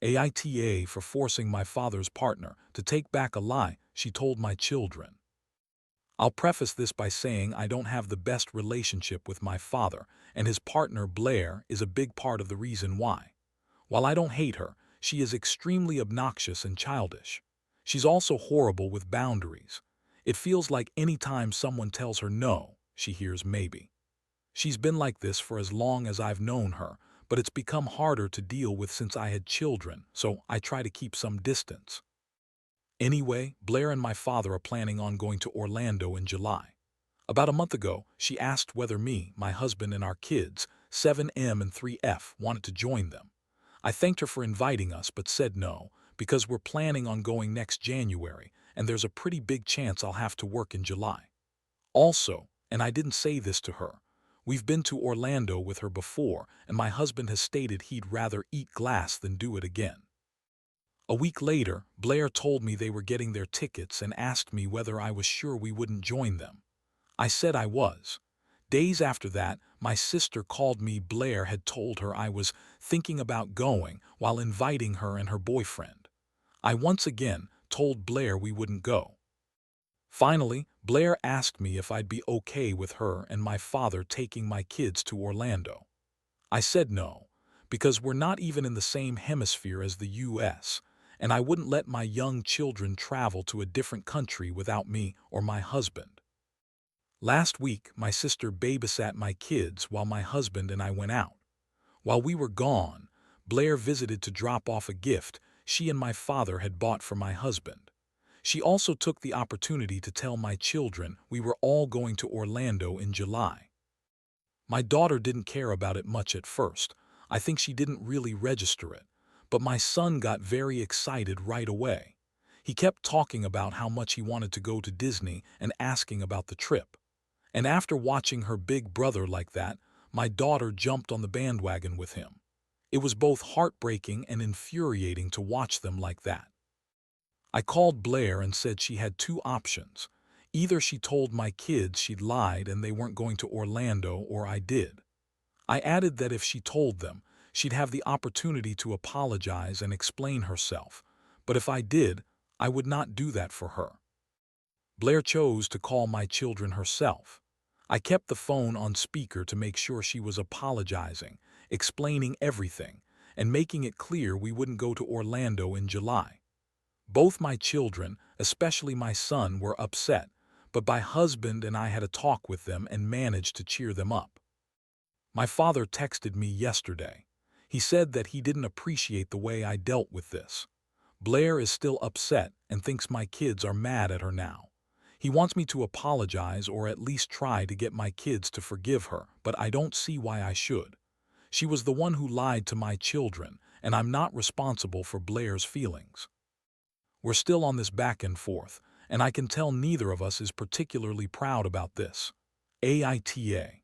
AITA for forcing my father's partner to take back a lie she told my children. I'll preface this by saying I don't have the best relationship with my father, and his partner Blair is a big part of the reason why. While I don't hate her, she is extremely obnoxious and childish. She's also horrible with boundaries. It feels like any time someone tells her no, she hears maybe. She's been like this for as long as I've known her, but it's become harder to deal with since I had children, so I try to keep some distance. Anyway, Blair and my father are planning on going to Orlando in July. About a month ago, she asked whether me, my husband, and our kids, 7M and 3F, wanted to join them. I thanked her for inviting us but said no, because we're planning on going next January, and there's a pretty big chance I'll have to work in July. Also, and I didn't say this to her, we've been to Orlando with her before, and my husband has stated he'd rather eat glass than do it again. A week later, Blair told me they were getting their tickets and asked me whether I was sure we wouldn't join them. I said I was. Days after that, my sister called me. Blair had told her I was thinking about going while inviting her and her boyfriend. I once again told Blair we wouldn't go. Finally, Blair asked me if I'd be okay with her and my father taking my kids to Orlando. I said no, because we're not even in the same hemisphere as the US, and I wouldn't let my young children travel to a different country without me or my husband. Last week, my sister babysat my kids while my husband and I went out. While we were gone, Blair visited to drop off a gift she and my father had bought for my husband. She also took the opportunity to tell my children we were all going to Orlando in July. My daughter didn't care about it much at first. I think she didn't really register it, but my son got very excited right away. He kept talking about how much he wanted to go to Disney and asking about the trip. And after watching her big brother like that, my daughter jumped on the bandwagon with him. It was both heartbreaking and infuriating to watch them like that. I called Blair and said she had two options. Either she told my kids she'd lied and they weren't going to Orlando, or I did. I added that if she told them, she'd have the opportunity to apologize and explain herself, but if I did, I would not do that for her. Blair chose to call my children herself. I kept the phone on speaker to make sure she was apologizing, explaining everything, and making it clear we wouldn't go to Orlando in July. Both my children, especially my son, were upset, but my husband and I had a talk with them and managed to cheer them up. My father texted me yesterday. He said that he didn't appreciate the way I dealt with this. Blair is still upset and thinks my kids are mad at her now. He wants me to apologize or at least try to get my kids to forgive her, but I don't see why I should. She was the one who lied to my children, and I'm not responsible for Blair's feelings. We're still on this back and forth, and I can tell neither of us is particularly proud about this. AITA.